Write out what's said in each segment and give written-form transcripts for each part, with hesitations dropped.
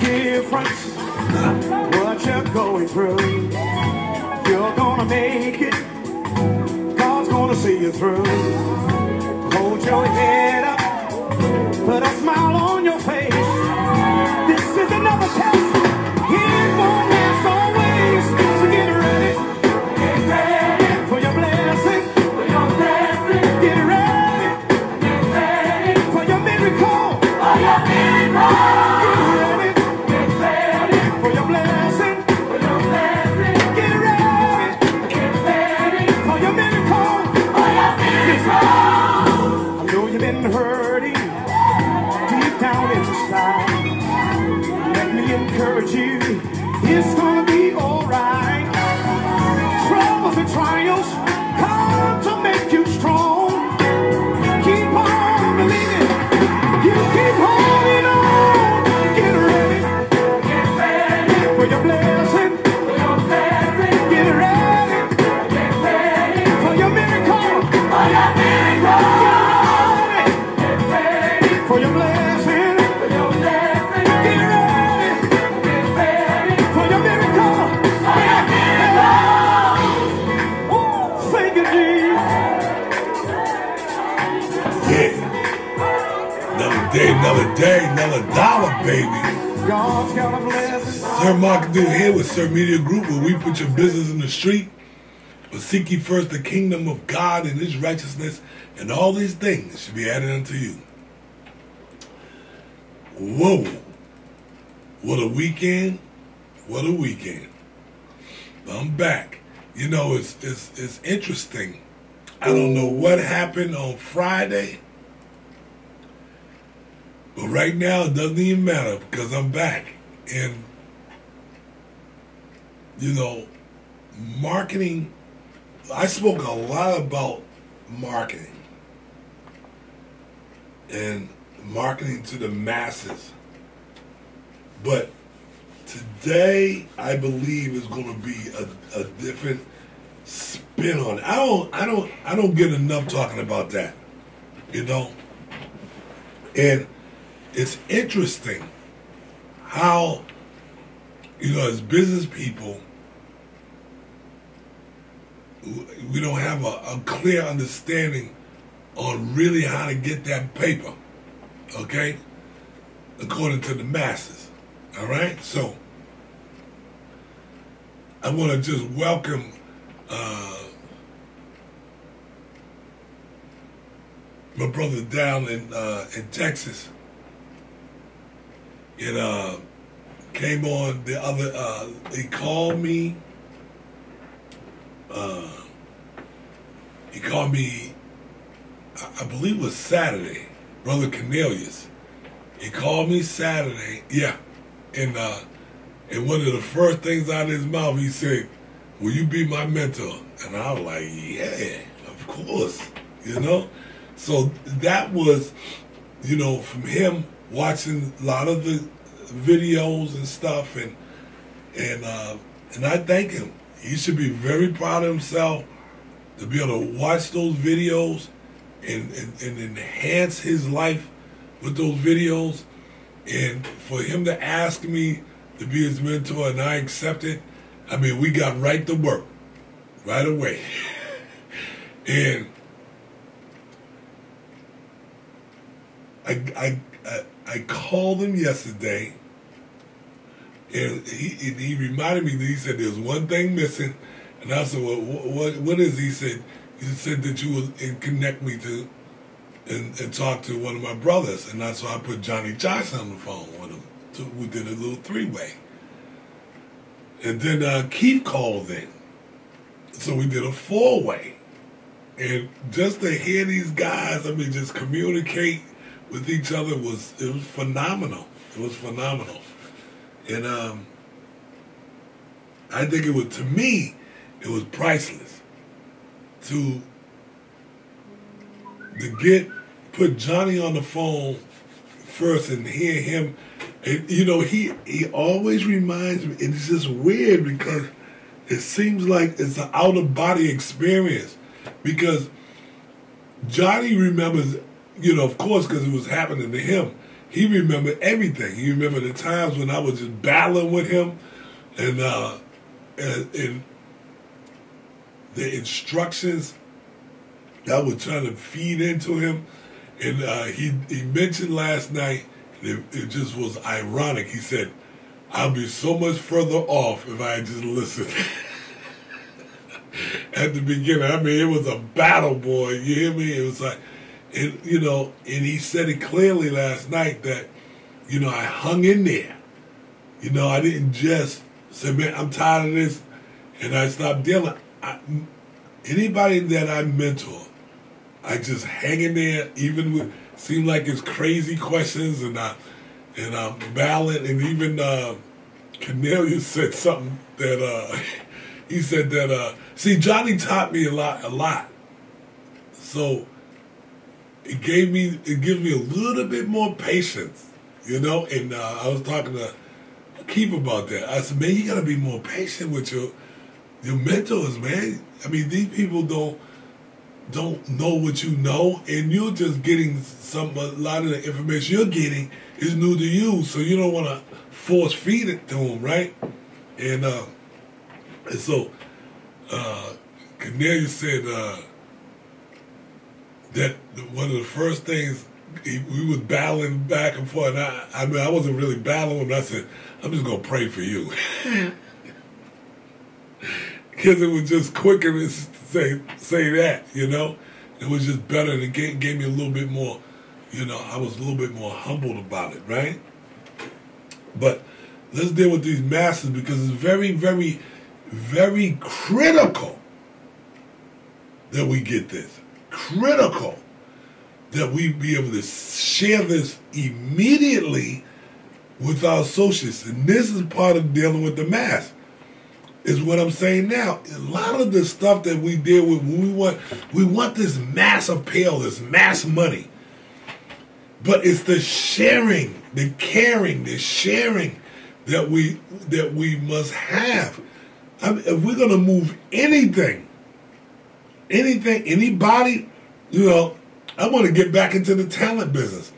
difference what you're going through. You're gonna make it. God's gonna see you through. Hold your head up. Put a smile on your face. This is another test. It won't last always. So get ready. Get ready for your blessing. For your blessing. Get ready. Get ready for your miracle. For your miracle. Hurting deep down inside. Let me encourage you, it's gonna be alright. Troubles and trials come to make you strong. Keep on believing, you keep holding on. Get ready for your blessing. Get ready for your miracle. For your miracle. For your blessing, get ready for your miracle, Oh, thank you, Jesus. Yeah, another day, another dollar, baby. God's got a blessing. Sir Markadoo here with Sir Media Group, where we put your business in the street. But seek ye first the kingdom of God and His righteousness, and all these things should be added unto you. Whoa, what a weekend, what a weekend. I'm back. You know, it's interesting. I don't know what happened on Friday, but right now it doesn't even matter because I'm back. And, you know, marketing, I spoke a lot about marketing and marketing to the masses, but today I believe is going to be a different spin on it. I don't get enough talking about that, you know. And it's interesting how, you know, as business people, we don't have a clear understanding on really how to get that paper. Okay, according to the masses. All right, so I want to just welcome my brother down in Texas. It came on the other. He called me. He called me. I believe it was Saturday. Brother Cornelius, he called me Saturday, yeah, and one of the first things out of his mouth, he said, "Will you be my mentor?" And I was like, "Yeah, of course," you know. So that was, you know, from him watching a lot of the videos and stuff, and I thank him. He should be very proud of himself to be able to watch those videos and enhance his life with those videos, and for him to ask me to be his mentor and I accepted. I mean, we got right to work right away. And I called him yesterday, and he reminded me that he said there's one thing missing, and I said, well, what is he said? He said that you would connect me to and talk to one of my brothers. And that's why I put Johnny Johnson on the phone with him. We did a little three-way. And then Keith called in. So we did a four-way. And just to hear these guys, I mean, just communicate with each other it was phenomenal. It was phenomenal. And I think it was, to me, it was priceless. To put Johnny on the phone first and hear him, and you know, he always reminds me, and it's just weird because it seems like it's an out-of-body experience, because Johnny remembers, you know, of course, because it was happening to him, he remembered everything. He remembered the times when I was just battling with him, and the instructions that I was trying to feed into him. And he mentioned last night, it just was ironic. He said, "I'll be so much further off if I had just listened." At the beginning, I mean, it was a battle, boy. You hear me? It was like, and he said it clearly last night that, I hung in there. I didn't just say, "Man, I'm tired of this," and I stopped dealing. Anybody that I mentor, I just hang in there, even with seem like it's crazy questions, and I'm battling. And even Cornelius said something that he said that see, Johnny taught me a lot. So it gives me a little bit more patience, And I was talking to Keith about that. I said, "Man, you gotta be more patient with your mentors, man. I mean, these people don't know what you know, and you're just getting a lot of the information you're getting is new to you, so you don't want to force feed it to them, right?" And so Cornelius said that one of the first things we was battling back and forth. And I mean, I wasn't really battling with him. I said, "I'm just gonna pray for you." Because it was just quicker to say that, It was just better, and it gave me a little bit more, I was a little bit more humbled about it, right? But let's deal with these masses, because it's very, very, very critical that we get this. Critical that we be able to share this immediately with our associates. And this is part of dealing with the mass. Is what I'm saying now. A lot of the stuff that we deal with, we want this mass appeal, this mass money. But it's the sharing, the caring, the sharing that we must have. I mean, if we're gonna move anything, anybody, I want to get back into the talent business.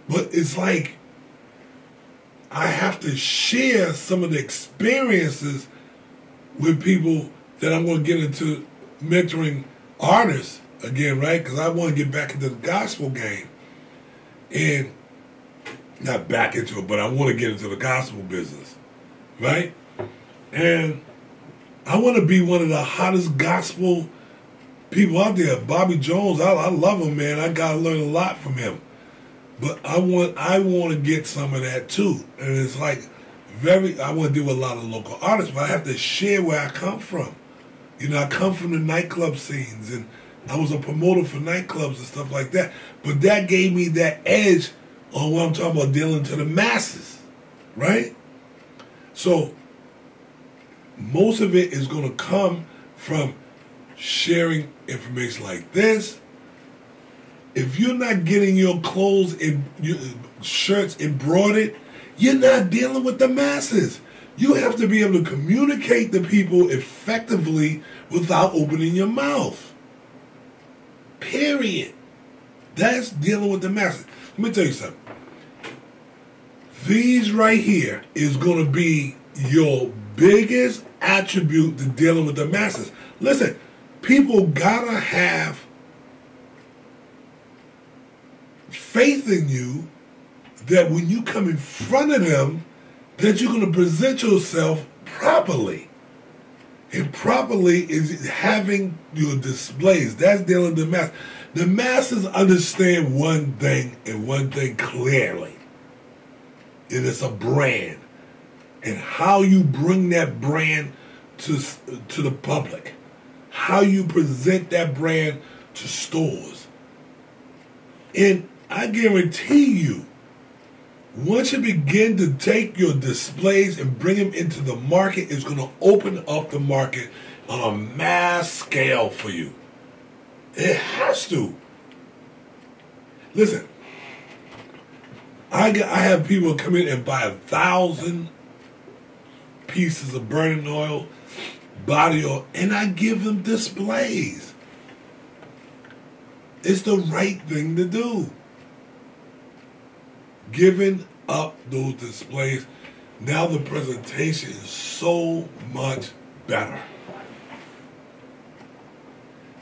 But it's like, I have to share some of the experiences with people that I'm going to get into mentoring artists again, right? Because I want to get back into the gospel game. And not back into it, but I want to get into the gospel business, right? And I want to be one of the hottest gospel people out there. Bobby Jones, I love him, man. I got to learn a lot from him. But I want to get some of that too. And it's like I want to deal with a lot of local artists, but I have to share where I come from. I come from the nightclub scenes, and I was a promoter for nightclubs and stuff like that. But that gave me that edge on what I'm talking about, dealing to the masses, right? So most of it is going to come from sharing information like this. If you're not getting your clothes and your shirts embroidered, you're not dealing with the masses. You have to be able to communicate to people effectively without opening your mouth. Period. That's dealing with the masses. Let me tell you something. These right here is going to be your biggest attribute to dealing with the masses. Listen, people gotta have faith in you that when you come in front of them, that you're going to present yourself properly. And properly is having your displays. That's dealing with the masses. The masses understand one thing, and one thing clearly. And it's a brand. And how you bring that brand to the public. How you present that brand to stores. And I guarantee you, once you begin to take your displays and bring them into the market, it's going to open up the market on a mass scale for you. It has to. Listen, I have people come in and buy 1,000 pieces of burning oil, body oil, and I give them displays. It's the right thing to do. giving up those displays. Now the presentation is so much better.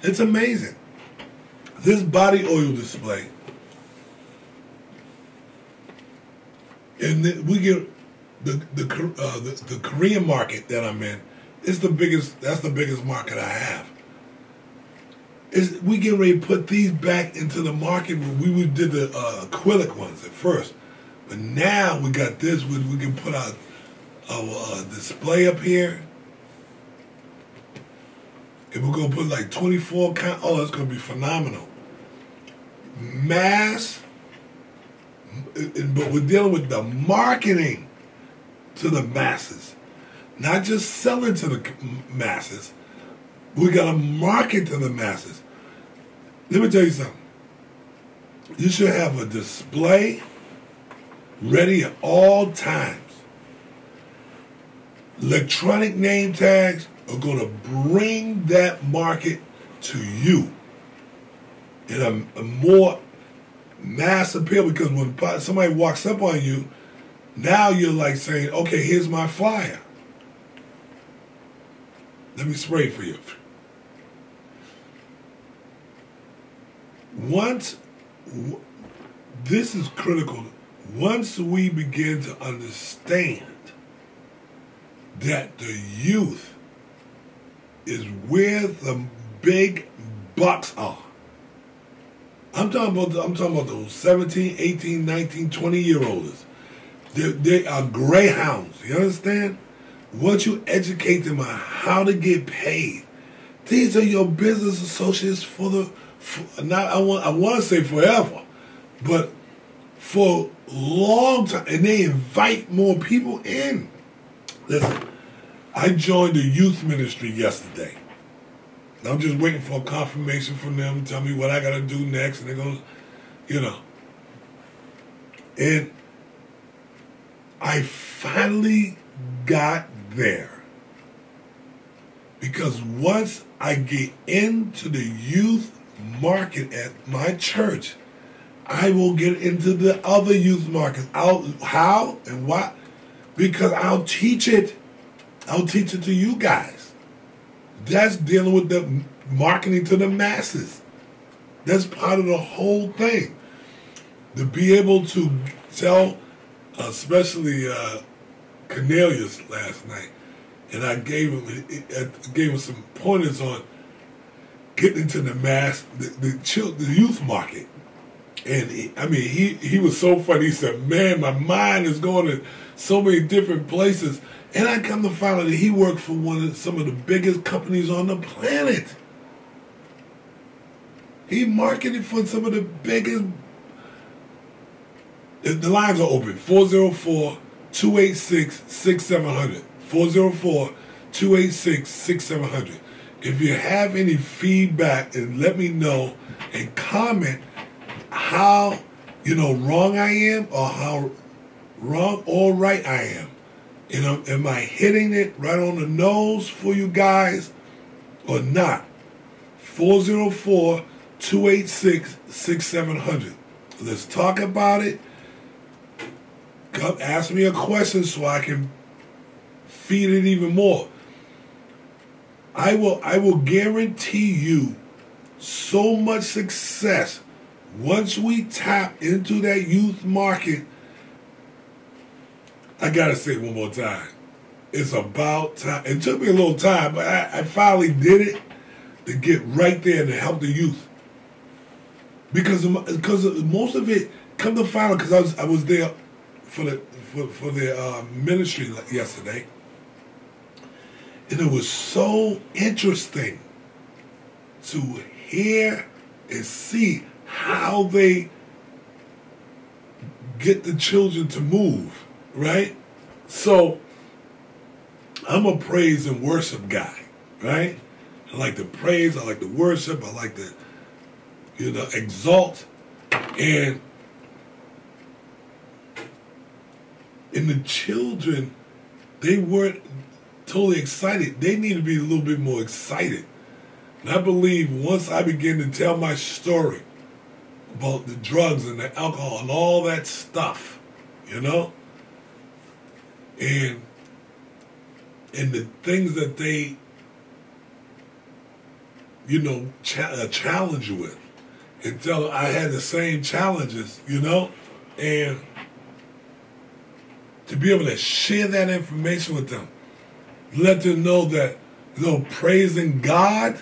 It's amazing. This body oil display, and we get the Korean market that I'm in. Is the biggest. That's the biggest market I have. We get ready to put these back into the market. We did the acrylic ones at first, but now we got this. We can put our display up here, and we're gonna put like 24 count. Oh, it's gonna be phenomenal. Mass, but we're dealing with the marketing to the masses, not just selling to the masses. We got to market to the masses. Let me tell you something. You should have a display ready at all times. Electronic name tags are going to bring that market to you in a more mass appeal, because when somebody walks up on you, now you're like saying, okay, here's my flyer. Let me spray for you. This is critical. Once we begin to understand that the youth is where the big bucks are. I'm talking about those 17, 18, 19, 20-year-olds. They are greyhounds. You understand? Once you educate them on how to get paid, these are your business associates I want to say forever, but for a long time, and they invite more people in. Listen, I joined the youth ministry yesterday. I'm just waiting for a confirmation from them to tell me what I got to do next, and they're going to, And I finally got there. Because once I get into the youth market at my church, I will get into the other youth markets. How and what? Because I'll teach it. I'll teach it to you guys. That's dealing with the marketing to the masses. That's part of the whole thing. To be able to tell, especially Cornelius last night, and I gave him some pointers on getting into the mass, the youth market. And he was so funny. He said, "Man, my mind is going to so many different places." And I come to find out that he worked for some of the biggest companies on the planet. He marketed for some of the biggest. The lines are open. 404-286-6700. 404-286-6700. If you have any feedback, and let me know and comment how wrong I am, or how wrong or right I am. Am I hitting it right on the nose for you guys or not? 404-286-6700. Let's talk about it. Come ask me a question so I can feed it even more. I will guarantee you so much success once we tap into that youth market. I gotta say it one more time. It's about time. It took me a little time, but I finally did it to get right there and to help the youth. Because most of it, come to find out, because I was there for the ministry yesterday, and it was so interesting to hear and see how they get the children to move, right? So I'm a praise and worship guy, right? I like to praise, I like to worship, I like to, exalt. And the children, they weren't totally excited. They need to be a little bit more excited. And I believe once I begin to tell my story, about the drugs and the alcohol and all that stuff, you know? And the things that they, you know, challenge you with. Until I had the same challenges, you know? And to be able to share that information with them, let them know that, you know, praising God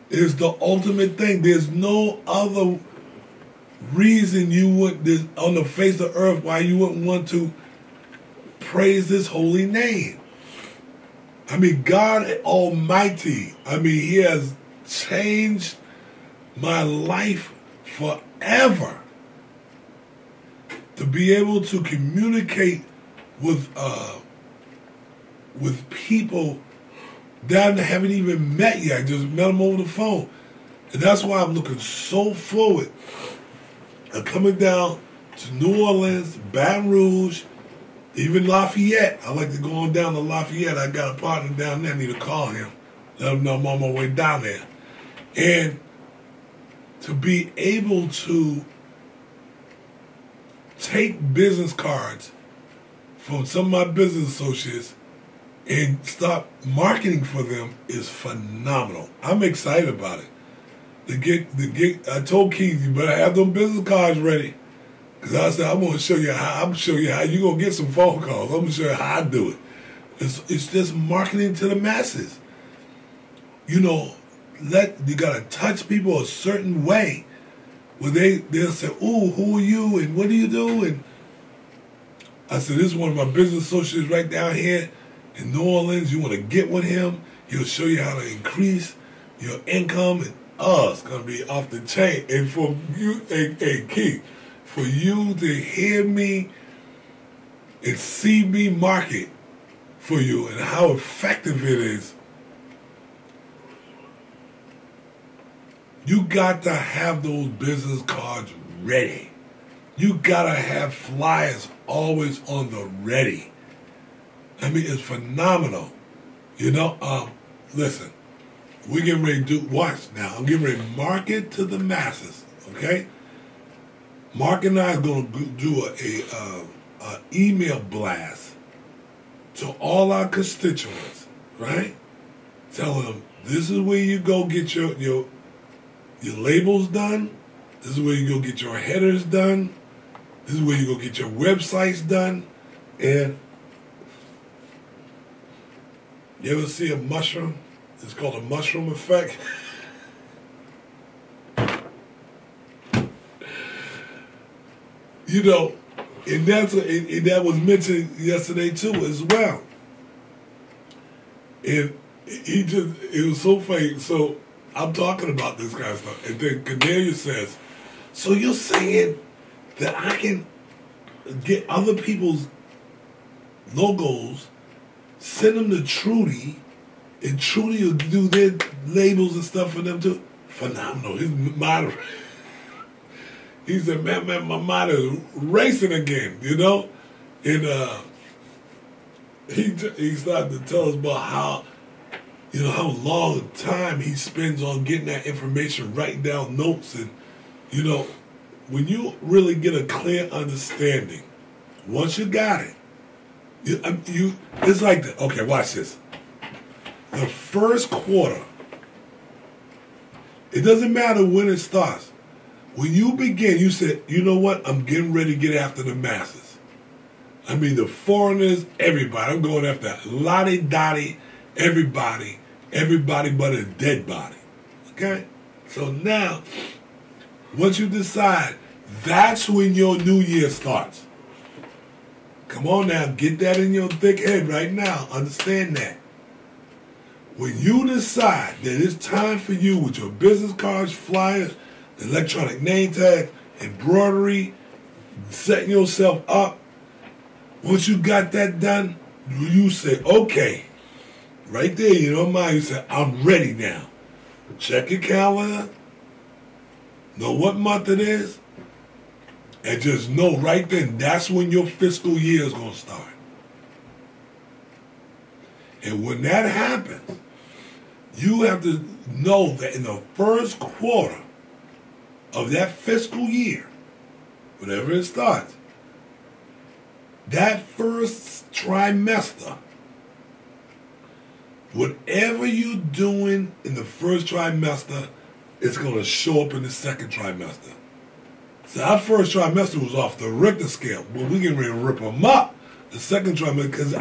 is the ultimate thing. There's no other reason you would, on the face of earth, why you wouldn't want to praise His holy name. I mean, God Almighty, I mean, He has changed my life forever. To be able to communicate with people that I haven't even met yet. I just met them over the phone. And that's why I'm looking so forward to coming down to New Orleans, Baton Rouge, even Lafayette. I like to go on down to Lafayette. I got a partner down there. I need to call him. Let him know I'm on my way down there. And to be able to take business cards from some of my business associates and start marketing for them is phenomenal. I'm excited about it. I told Keith, you better have them business cards ready. Because I said, I'm going to show you how you're going to get some phone calls. I'm going to show you how I do it. It's just marketing to the masses. You know, you got to touch people a certain way where they'll say, "Ooh, who are you and what do you do?" And I said, "This is one of my business associates right down here in New Orleans. You want to get with him? He'll show you how to increase your income, and it's going to be off the chain." And for you, hey Keith, for you to hear me and see me market for you and how effective it is, you got to have those business cards ready. You got to have flyers always on the ready. I mean, it's phenomenal. You know, listen, we're getting ready to watch now. I'm getting ready to market to the masses, okay? Mark and I are going to do a email blast to all our constituents, right? Telling them, this is where you go get your labels done. This is where you go get your headers done. This is where you go get your websites done. And you ever see a mushroom? It's called a mushroom effect. You know, and that was mentioned yesterday too as well. And it was so funny. So I'm talking about this kind of stuff. And then Cornelia says, "So you're saying that I can get other people's logos, send them to Trudy, and Trudy will do their labels and stuff for them too?" Phenomenal. His mind, he said, man, my mind is racing again, you know? And he started to tell us about how, you know, how long time he spends on getting that information, writing down notes. And, you know, when you really get a clear understanding, once you got it, it's like that. Okay, watch this. The first quarter, it doesn't matter when it starts. When you begin, you said, you know what? I'm getting ready to get after the masses. I mean, the foreigners, everybody. I'm going after Lottie Dottie, everybody but a dead body. Okay? So now, once you decide, that's when your new year starts. Come on now, get that in your thick head right now. Understand that. When you decide that it's time for you with your business cards, flyers, electronic name tag, embroidery, setting yourself up, once you got that done, you say, okay, right there, you know, you say, I'm ready now. Check your calendar, know what month it is, and just know right then, that's when your fiscal year is going to start. And when that happens, you have to know that in the first quarter of that fiscal year, whenever it starts, that first trimester, whatever you're doing in the first trimester, it's going to show up in the second trimester. So our first trimester was off the Richter scale, but we can really rip them up the second trimester because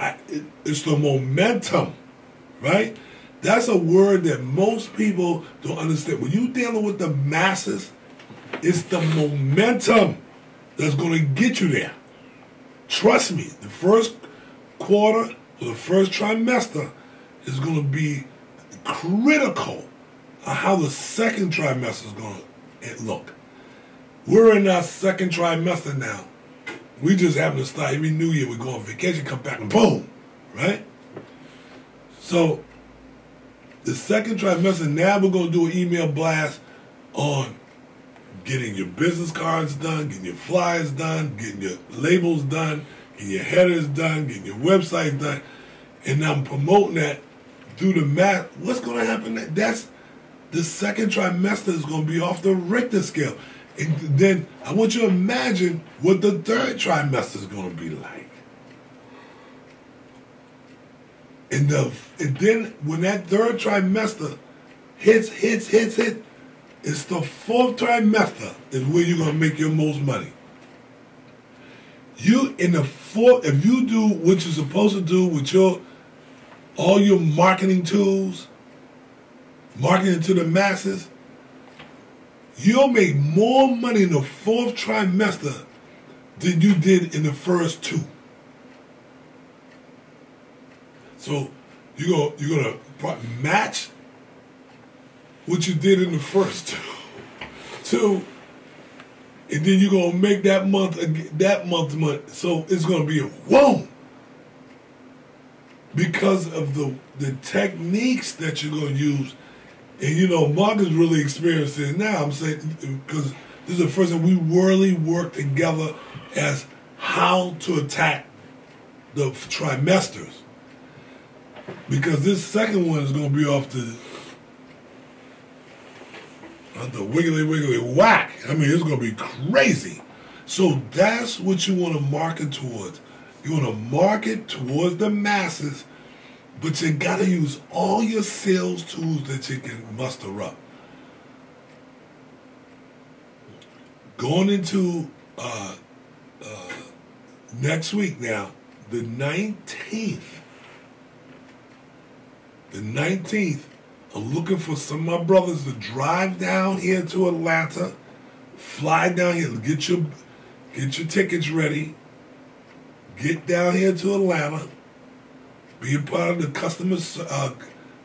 it's the momentum, right? That's a word that most people don't understand. When you're dealing with the masses, it's the momentum that's going to get you there. Trust me, the first quarter or the first trimester is going to be critical of how the second trimester is going to look. We're in our second trimester now. We just happen to start every new year. We go on vacation, come back, and boom, right? So the second trimester, now we're going to do an email blast on getting your business cards done, getting your flyers done, getting your labels done, getting your headers done, getting your website done. And I'm promoting that through the math. What's going to happen? That's the second trimester is going to be off the Richter scale. And then I want you to imagine what the third trimester is going to be like. And then when that third trimester hits, it's the fourth trimester is where you're going to make your most money. You in the fourth, if you do what you're supposed to do with all your marketing tools, marketing to the masses, you'll make more money in the fourth trimester than you did in the first two. So you're gonna match what you did in the first two, and then you're gonna make that month. So it's gonna be a whoa, because of the techniques that you're gonna use. And Mark is really experiencing it now. I'm saying because this is the first time we really work together as how to attack the trimesters. Because this second one is going to be off the wiggly whack. I mean, it's going to be crazy. So that's what you want to market towards. You want to market towards the masses, but you got to use all your sales tools that you can muster up. Going into next week now, the 19th, I'm looking for some of my brothers to drive down here to Atlanta, fly down here, get your tickets ready, get down here to Atlanta, be a part of the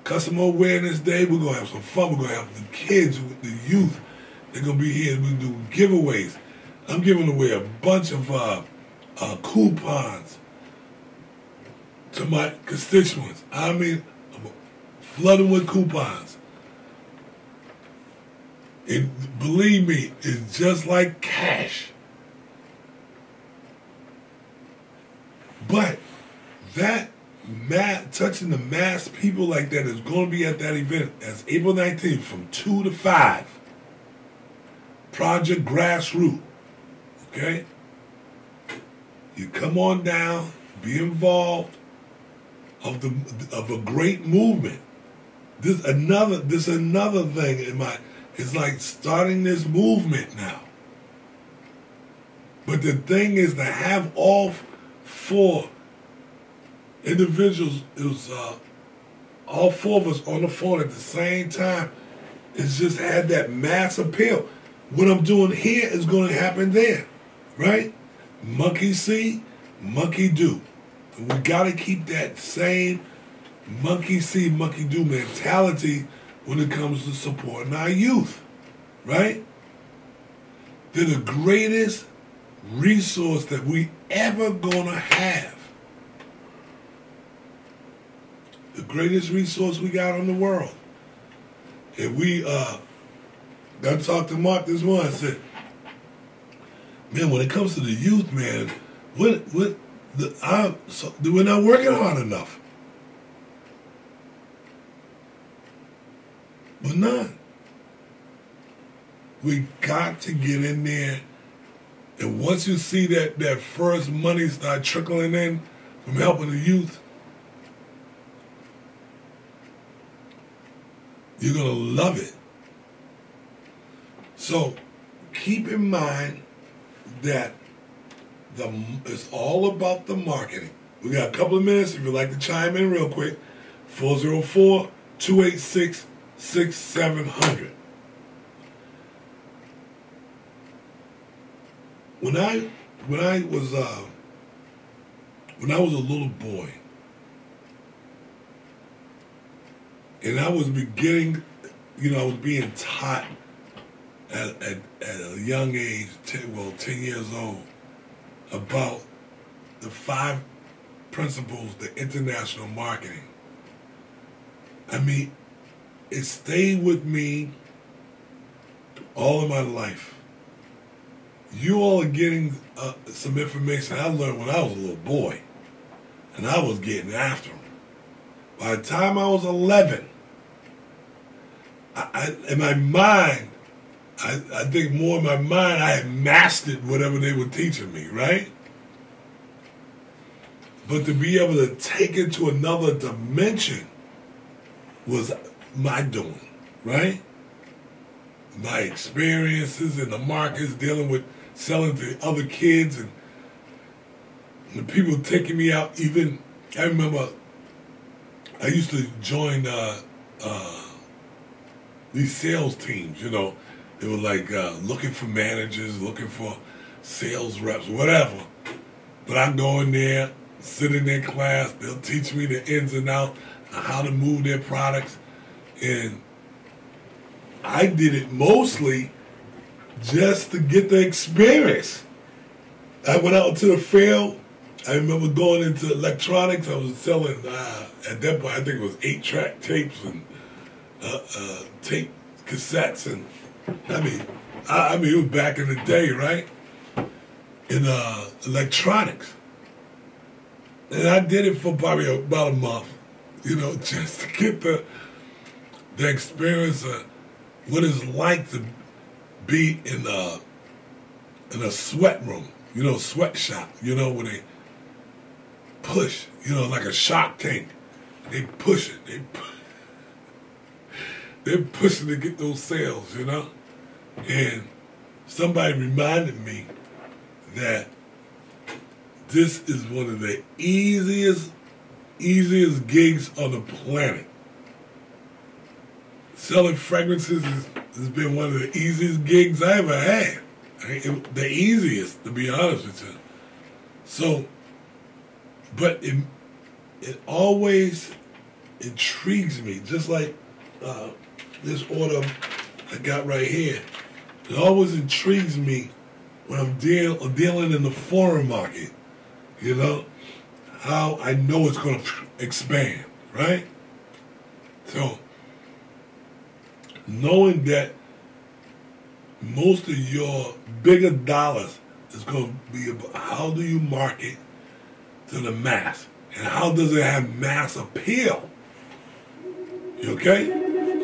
customer awareness day. We're going to have some fun. We're going to have the kids, the youth. They're going to be here. We're going to do giveaways. I'm giving away a bunch of coupons to my constituents. I mean, I'm flooding with coupons. And believe me, it's just like cash. But that touching the mass people like that is going to be at that event. That's April 19th from 2 to 5. Project Grassroots. Okay? You come on down, be involved of a great movement. This another thing in my. It's like starting this movement now. But the thing is to have all 4 individuals, it was all 4 of us on the phone at the same time. It's just had that mass appeal. What I'm doing here is going to happen there, right? Monkey see, monkey do. And we got to keep that same monkey see, monkey do mentality when it comes to supporting our youth, right? They're the greatest resource that we ever gonna have. The greatest resource we got on the world. And we got to talk to Mark this morning. I said, man, when it comes to the youth, man, we're not working hard enough. We're not. We got to get in there. And once you see that first money start trickling in from helping the youth, you're going to love it. So keep in mind that it's all about the marketing. We got a couple of minutes. If you'd like to chime in real quick, 404-286-6700. When I was a little boy, and I was beginning, I was being taught at a young age, 10 years old, about the 5 principles to international marketing. I mean, it stayed with me all of my life. You all are getting some information I learned when I was a little boy, and I was getting after them. By the time I was 11, in my mind, I think more in my mind, I had mastered whatever they were teaching me, right? But to be able to take it to another dimension was my doing, right? My experiences in the markets, dealing with selling to other kids, and the people taking me out. Even, I remember I used to join these sales teams, They were like looking for managers, looking for sales reps, whatever. But I go in there, sit in their class, they'll teach me the ins and outs, how to move their products. And I did it mostly just to get the experience. I went out to the field. I remember going into electronics. I was selling, at that point, I think it was 8-track tapes and tape cassettes. And I mean, it was back in the day, right? In electronics. And I did it for probably about a month, just to get the experience of what it's like to be in a sweat room, sweatshop, where they push, like a Shark Tank. They push it. They're pushing to get those sales, And somebody reminded me that this is one of the easiest gigs on the planet. Selling fragrances has been one of the easiest gigs I ever had. The easiest, to be honest with you. So, but it always intrigues me, just like this order I got right here. It always intrigues me when I'm dealing in the foreign market, how I know it's going to expand, right? So, knowing that most of your bigger dollars is going to be about how do you market to the mass, and how does it have mass appeal? You okay?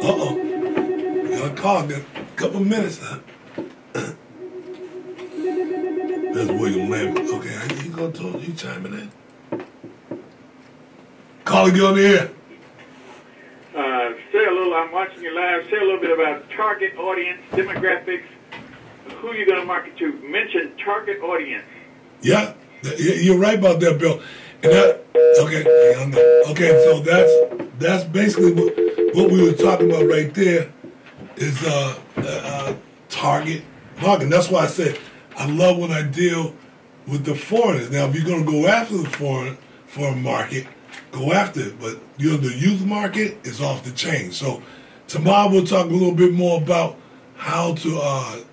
Uh-oh. You got a call in a couple of minutes, huh? That's William Lambert. Okay, you gonna talk? You chiming in? Call again on the air. I'm watching you live. Say a little bit about target audience, demographics, who you're going to market to. Mention target audience. Yeah, you're right about that, Bill. And okay, so that's basically what we were talking about right there is target market. That's why I said I love when I deal with the foreigners. Now, if you're going to go after the foreign market, go after it. But the youth market is off the chain. So tomorrow we'll talk a little bit more about how to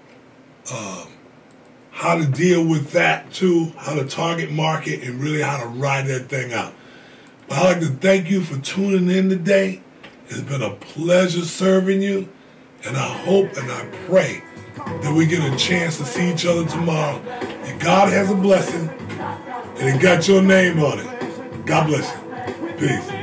deal with that too, how to target market, and really how to ride that thing out. But I'd like to thank you for tuning in today. It's been a pleasure serving you, and I hope and I pray that we get a chance to see each other tomorrow. And God has a blessing, and it got your name on it. God bless you. Peace.